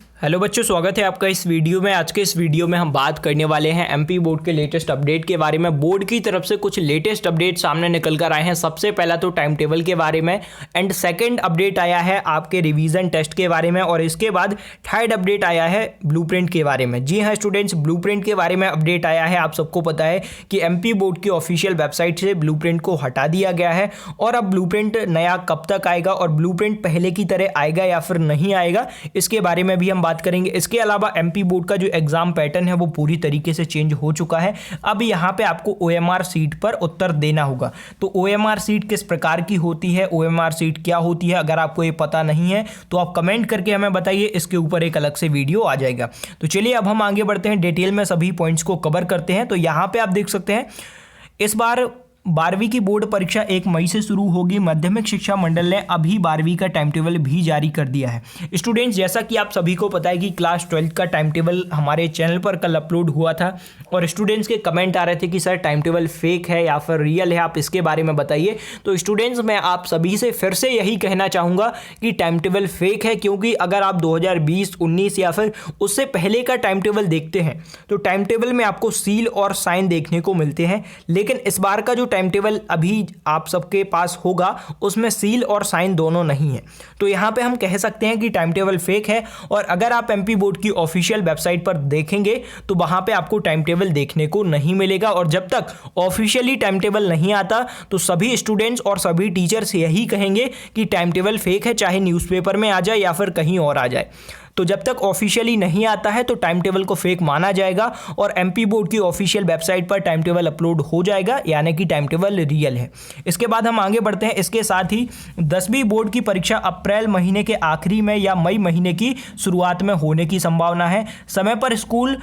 Hello बच्चों, स्वागत है आपका इस वीडियो में। आज के इस वीडियो में हम बात करने वाले हैं एमपी बोर्ड के लेटेस्ट अपडेट के बारे में। बोर्ड की तरफ से कुछ लेटेस्ट अपडेट सामने निकल कर आए हैं। सबसे पहला तो टाइम टेबल के बारे में, एंड सेकंड अपडेट आया है आपके रिवीजन टेस्ट के बारे में, और इसके बाद थर्ड अपडेट आया है ब्लूप्रिंट के बारे में। जी हाँ स्टूडेंट्स, ब्लूप्रिंट के बारे में अपडेट आया है। आप सबको पता है कि एमपी बोर्ड की ऑफिशियल वेबसाइट से ब्लूप्रिंट को हटा दिया गया है, और अब ब्लूप्रिंट नया कब तक आएगा और ब्लूप्रिंट पहले की तरह आएगा या फिर नहीं आएगा, इसके बारे में भी हम बात करेंगे। इसके अलावा एमपी बोर्ड का जो एग्जाम पैटर्न है वो पूरी तरीके से चेंज हो चुका है। अब यहाँ पे आपको ओएमआर सीट पर उत्तर देना होगा। तो ओएमआर सीट किस प्रकार की होती है, ओएमआर सीट क्या होती है, अगर आपको ये पता नहीं है तो आप कमेंट करके हमें बताइए, इसके ऊपर एक अलग से वीडियो आ जाएगा। तो चलिए अब हम आगे बढ़ते हैं, डिटेल में सभी पॉइंट्स को कवर करते हैं। तो यहाँ पे आप देख सकते हैं इस बार 12वीं की बोर्ड परीक्षा 1 मई से शुरू होगी। माध्यमिक शिक्षा मंडल ने अभी 12वीं का टाइम टेबल भी जारी कर दिया है। स्टूडेंट्स, जैसा कि आप सभी को पता है कि क्लास 12 का टाइम टेबल हमारे चैनल पर कल अपलोड हुआ था, और स्टूडेंट्स के कमेंट आ रहे थे कि सर टाइम टेबल फेक है या फिर रियल है, आप इसके बारे में बताइए। तो स्टूडेंट्स, मैं आप सभी से फिर से यही कहना चाहूँगा कि टाइम टेबल फेक है, क्योंकि अगर आप 2020, 19 या फिर उससे पहले का टाइम टेबल देखते हैं तो टाइम टेबल में आपको सील और साइन देखने को मिलते हैं, लेकिन इस बार का जो टाइम टेबल अभी आप सबके पास होगा उसमें सील और साइन दोनों नहीं है। तो यहां पे हम कह सकते हैं कि टाइम टेबल फेक है। और अगर आप एमपी बोर्ड की ऑफिशियल वेबसाइट पर देखेंगे तो वहां पे आपको टाइम टेबल देखने को नहीं मिलेगा, और जब तक ऑफिशियली टाइम टेबल नहीं आता तो सभी स्टूडेंट्स और सभी टीचर्स यही कहेंगे कि टाइम टेबल फेक है, चाहे न्यूज़पेपर में आ जाए या फिर कहीं और आ जाए। तो जब तक ऑफिशियली नहीं आता है तो टाइम टेबल को फेक माना जाएगा, और एमपी बोर्ड की ऑफिशियल वेबसाइट पर टाइम टेबल अपलोड हो जाएगा, यानी कि टाइम टेबल रियल है। इसके बाद हम आगे बढ़ते हैं। इसके साथ ही 10वीं बोर्ड की परीक्षा अप्रैल महीने के आखिरी में या मई महीने की शुरुआत में होने की संभावना है। समय पर स्कूल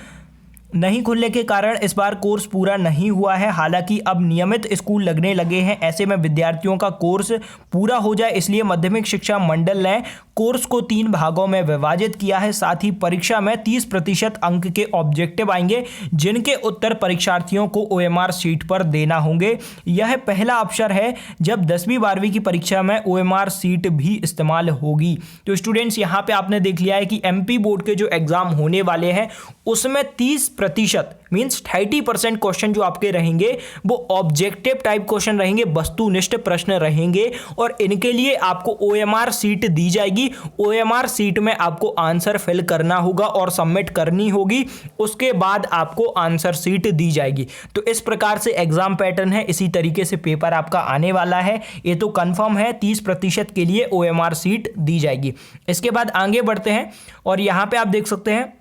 नहीं खुलने के कारण इस बार कोर्स पूरा नहीं हुआ है। हालांकि अब नियमित स्कूल लगने लगे हैं, ऐसे में विद्यार्थियों का कोर्स पूरा हो जाए, इसलिए माध्यमिक शिक्षा मंडल ने कोर्स को 3 भागों में विभाजित किया है। साथ ही परीक्षा में 30% अंक के ऑब्जेक्टिव आएंगे, जिनके उत्तर परीक्षार्थियों को ओएमआर सीट पर देना होंगे। यह पहला अवसर है जब 10वीं 12वीं की परीक्षा में ओएमआर सीट भी इस्तेमाल होगी। तो स्टूडेंट्स, यहाँ पे आपने देख लिया है कि एमपी बोर्ड के जो एग्जाम होने वाले हैं उसमें 30% मीन्स 30% क्वेश्चन जो आपके रहेंगे वो ऑब्जेक्टिव टाइप क्वेश्चन रहेंगे, वस्तुनिष्ठ प्रश्न रहेंगे, और इनके लिए आपको ओएमआर सीट दी जाएगी। ओएमआर सीट में आपको आंसर फिल करना होगा और सबमिट करनी होगी, उसके बाद आपको आंसर सीट दी जाएगी। तो इस प्रकार से एग्जाम पैटर्न है, इसी तरीके से पेपर आपका आने वाला है, ये तो कंफर्म है। 30% के लिए ओएमआर सीट दी जाएगी। इसके बाद आगे बढ़ते हैं, और यहां पे आप देख सकते हैं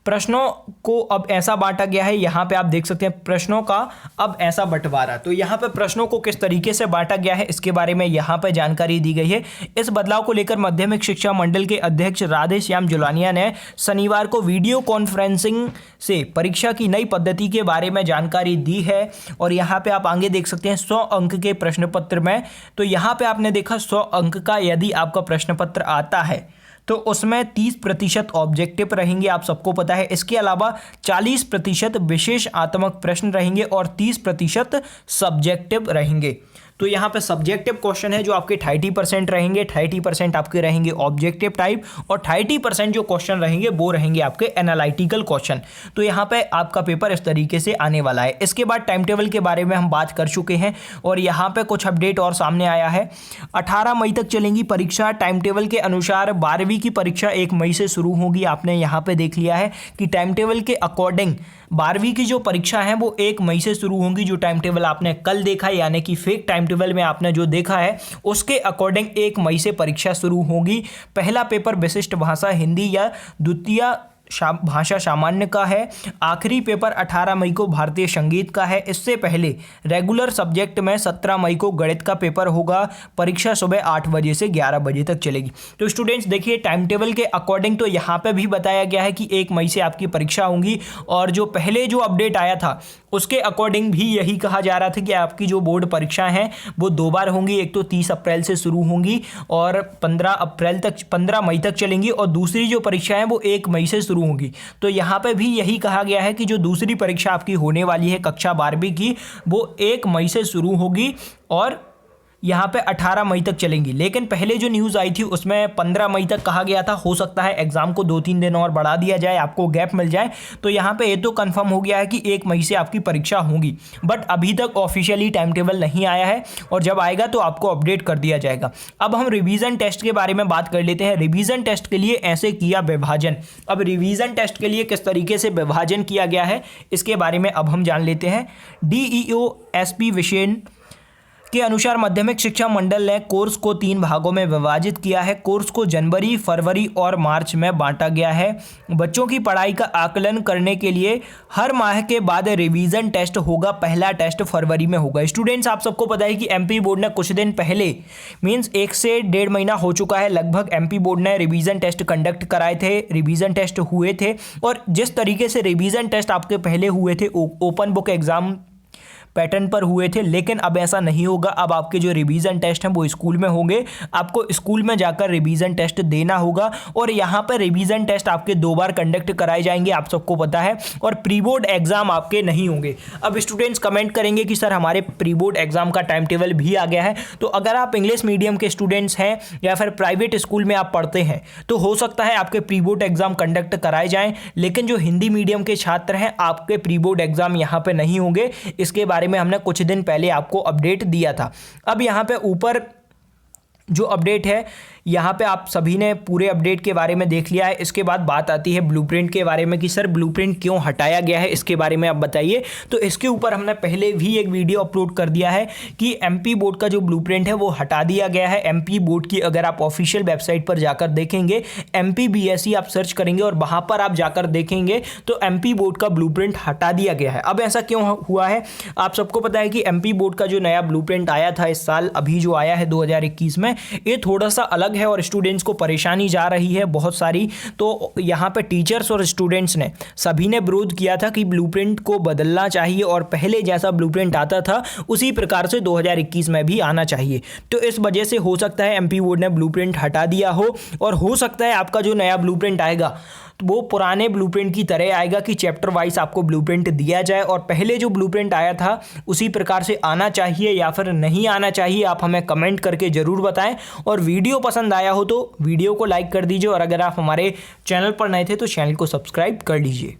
प्रश्नों को अब ऐसा बांटा गया है। यहाँ पे आप देख सकते हैं प्रश्नों का अब ऐसा बंटवारा। तो यहाँ पे प्रश्नों को किस तरीके से बांटा गया है इसके बारे में यहाँ पे जानकारी दी गई है। इस बदलाव को लेकर माध्यमिक शिक्षा मंडल के अध्यक्ष राधे श्याम जुलानिया ने शनिवार को वीडियो कॉन्फ्रेंसिंग से परीक्षा की नई पद्धति के बारे में जानकारी दी है। और यहाँ पे आप आगे देख सकते हैं 100 अंक के प्रश्न पत्र में। तो यहाँ पे आपने देखा 100 अंक का यदि आपका प्रश्न पत्र आता है तो उसमें 30% ऑब्जेक्टिव रहेंगे, आप सबको पता है। इसके अलावा 40% विशेष आत्मक प्रश्न रहेंगे और 30% सब्जेक्टिव रहेंगे। तो यहाँ पे सब्जेक्टिव क्वेश्चन है जो आपके 30% रहेंगे, 30% आपके रहेंगे ऑब्जेक्टिव टाइप, और 30% जो क्वेश्चन रहेंगे वो रहेंगे आपके एनालिटिकल क्वेश्चन। तो यहाँ पे आपका पेपर इस तरीके से आने वाला है। इसके बाद टाइम टेबल के बारे में हम बात कर चुके हैं, और यहाँ पे कुछ अपडेट और सामने आया है। 18 मई तक चलेंगी परीक्षा। टाइम टेबल के अनुसार 12वीं की परीक्षा 1 मई से शुरू होगी। आपने यहाँ पे देख लिया है कि टाइम टेबल के अकॉर्डिंग 12वीं की जो परीक्षा है वो 1 मई से शुरू होंगी। जो टाइम टेबल आपने कल देखा है, यानी कि फेक टाइम टेबल में आपने जो देखा है उसके अकॉर्डिंग 1 मई से परीक्षा शुरू होगी। पहला पेपर विशिष्ट भाषा हिंदी या द्वितीय भाषा सामान्य का है। आखिरी पेपर 18 मई को भारतीय संगीत का है। इससे पहले रेगुलर सब्जेक्ट में 17 मई को गणित का पेपर होगा। परीक्षा सुबह 8 बजे से 11 बजे तक चलेगी। तो स्टूडेंट्स देखिए, टाइम टेबल के अकॉर्डिंग तो यहाँ पे भी बताया गया है कि 1 मई से आपकी परीक्षा होंगी, और जो पहले जो अपडेट आया था उसके अकॉर्डिंग भी यही कहा जा रहा था कि आपकी जो बोर्ड परीक्षाएं हैं वो 2 बार होंगी। एक तो 30 अप्रैल से शुरू होंगी और 15 मई तक चलेंगी, और दूसरी जो परीक्षा है वो 1 मई से शुरू होंगी। तो यहाँ पे भी यही कहा गया है कि जो दूसरी परीक्षा आपकी होने वाली है कक्षा 12वीं की, वो 1 मई से शुरू होगी और यहाँ पे 18 मई तक चलेंगी, लेकिन पहले जो न्यूज़ आई थी उसमें 15 मई तक कहा गया था। हो सकता है एग्जाम को 2-3 दिन और बढ़ा दिया जाए, आपको गैप मिल जाए। तो यहाँ पे ये तो कंफर्म हो गया है कि 1 मई से आपकी परीक्षा होगी, बट अभी तक ऑफिशियली टाइम टेबल नहीं आया है और जब आएगा तो आपको अपडेट कर दिया जाएगा। अब हम रिवीजन टेस्ट के बारे में बात कर लेते हैं। रिवीजन टेस्ट के लिए ऐसे किया विभाजन। अब रिवीजन टेस्ट के लिए किस तरीके से विभाजन किया गया है इसके बारे में अब हम जान लेते हैं। DEO SP विशेन के अनुसार माध्यमिक शिक्षा मंडल ने कोर्स को 3 भागों में विभाजित किया है। कोर्स को जनवरी, फरवरी और मार्च में बांटा गया है। बच्चों की पढ़ाई का आकलन करने के लिए हर माह के बाद रिवीजन टेस्ट होगा। पहला टेस्ट फरवरी में होगा। स्टूडेंट्स, आप सबको पता है कि MP बोर्ड ने कुछ दिन पहले मीन्स 1 से 1.5 महीना हो चुका है लगभग, MP बोर्ड ने रिवीजन टेस्ट कंडक्ट कराए थे, रिवीजन टेस्ट हुए थे। और जिस तरीके से रिवीजन टेस्ट आपके पहले हुए थे ओपन बुक एग्जाम पैटर्न पर हुए थे, लेकिन अब ऐसा नहीं होगा। अब आपके जो रिवीजन टेस्ट हैं वो स्कूल में होंगे। आपको स्कूल में जाकर रिवीजन टेस्ट देना होगा और यहाँ पर रिवीजन टेस्ट आपके 2 बार कंडक्ट कराए जाएंगे, आप सबको पता है। और प्री बोर्ड एग्जाम आपके नहीं होंगे। अब स्टूडेंट्स कमेंट करेंगे कि सर हमारे प्री बोर्ड एग्जाम का टाइम टेबल भी आ गया है। तो अगर आप इंग्लिश मीडियम के स्टूडेंट्स हैं या फिर प्राइवेट स्कूल में आप पढ़ते हैं तो हो सकता है आपके प्री बोर्ड एग्जाम कंडक्ट कराए जाएं, लेकिन जो हिंदी मीडियम के छात्र हैं आपके प्री बोर्ड एग्जाम यहाँ पे नहीं होंगे। इसके बारे में हमने कुछ दिन पहले आपको अपडेट दिया था। अब यहाँ पे ऊपर जो अपडेट है यहाँ पे आप सभी ने पूरे अपडेट के बारे में देख लिया है। इसके बाद बात आती है ब्लूप्रिंट के बारे में कि सर ब्लूप्रिंट क्यों हटाया गया है, इसके बारे में आप बताइए। तो इसके ऊपर हमने पहले भी एक वीडियो अपलोड कर दिया है कि MP बोर्ड का जो ब्लूप्रिंट है वो हटा दिया गया है। MP बोर्ड की अगर आप ऑफिशियल वेबसाइट पर जाकर देखेंगे, MP BSE आप सर्च करेंगे और वहाँ पर आप जाकर देखेंगे तो MP बोर्ड का ब्लूप्रिंट हटा दिया गया है। अब ऐसा क्यों हुआ है? आप सबको पता है कि MP बोर्ड का जो नया ब्लूप्रिंट आया था इस साल, अभी जो आया है 2021 में, ये थोड़ा सा अलग है और स्टूडेंट्स को परेशानी जा रही है बहुत सारी। तो यहाँ पे टीचर्स और स्टूडेंट्स ने सभी ने विरोध किया था कि ब्लूप्रिंट को बदलना चाहिए और पहले जैसा ब्लूप्रिंट आता था उसी प्रकार से 2021 में भी आना चाहिए। तो इस वजह से हो सकता है MP बोर्ड ने ब्लूप्रिंट हटा दिया हो और हो सकता है आपका जो नया ब्लूप्रिंट आएगा वो पुराने ब्लूप्रिंट की तरह आएगा कि चैप्टर वाइज आपको ब्लूप्रिंट दिया जाए और पहले जो ब्लूप्रिंट आया था उसी प्रकार से आना चाहिए या फिर नहीं आना चाहिए। आप हमें कमेंट करके ज़रूर बताएं और वीडियो पसंद आया हो तो वीडियो को लाइक कर दीजिए और अगर आप हमारे चैनल पर नए थे तो चैनल को सब्सक्राइब कर लीजिए।